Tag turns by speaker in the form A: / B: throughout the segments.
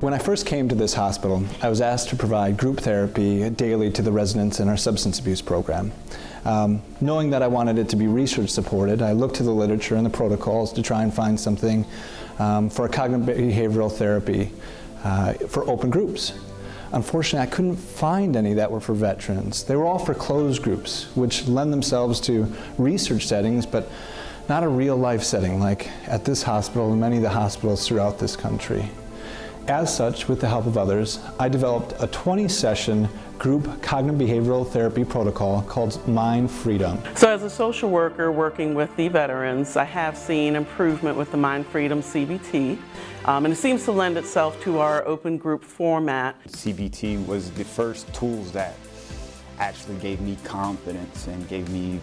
A: When I first came to this hospital, I was asked to provide group therapy daily to the residents in our substance abuse program. Knowing that I wanted it to be research supported, I looked to the literature and the protocols to try and find something for a cognitive behavioral therapy for open groups. Unfortunately, I couldn't find any that were for veterans. They were all for closed groups, which lend themselves to research settings, but not a real life setting like at this hospital and many of the hospitals throughout this country. As such, with the help of others, I developed a 20-session group cognitive behavioral therapy protocol called Mind Freedom.
B: So as a social worker working with the veterans, I have seen improvement with the Mind Freedom CBT, and it seems to lend itself to our open group format.
C: CBT was the first tools that actually gave me confidence and gave me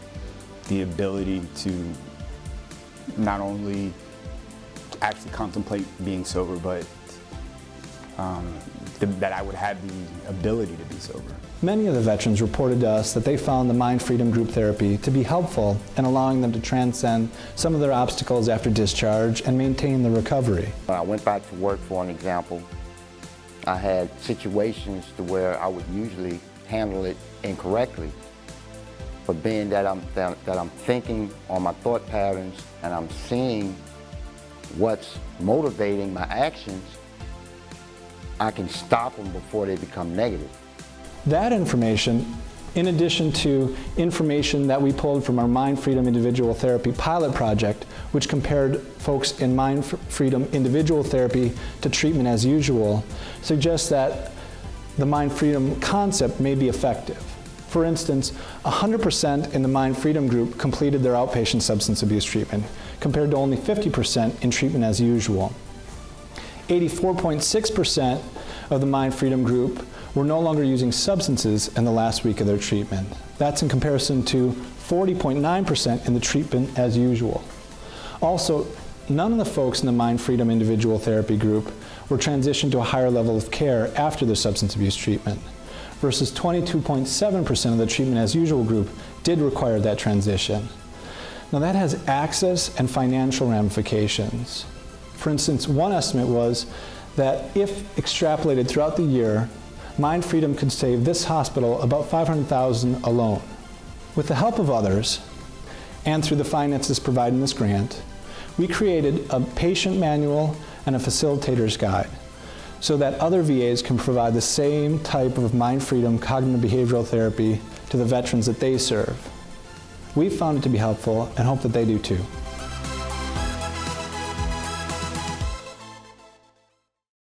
C: the ability to not only actually contemplate being sober, but that I would have the ability to be sober.
A: Many of the veterans reported to us that they found the Mind Freedom group therapy to be helpful in allowing them to transcend some of their obstacles after discharge and maintain their recovery.
D: When I went back to work, for an example, I had situations to where I would usually handle it incorrectly. But being that I'm thinking on my thought patterns and I'm seeing what's motivating my actions, I can stop them before they become negative.
A: That information, in addition to information that we pulled from our Mind Freedom Individual Therapy pilot project, which compared folks in Mind Freedom Individual Therapy to treatment as usual, suggests that the Mind Freedom concept may be effective. For instance, 100% in the Mind Freedom group completed their outpatient substance abuse treatment, compared to only 50% in treatment as usual. 84.6% of the Mind Freedom group were no longer using substances in the last week of their treatment. That's in comparison to 40.9% in the treatment as usual. Also, none of the folks in the Mind Freedom Individual Therapy group were transitioned to a higher level of care after their substance abuse treatment, versus 22.7% of the treatment as usual group did require that transition. Now that has access and financial ramifications. For instance, one estimate was that if extrapolated throughout the year, Mind Freedom could save this hospital about $500,000 alone. With the help of others, and through the finances provided in this grant, we created a patient manual and a facilitator's guide so that other VAs can provide the same type of Mind Freedom cognitive behavioral therapy to the veterans that they serve. We found it to be helpful and hope that they do too.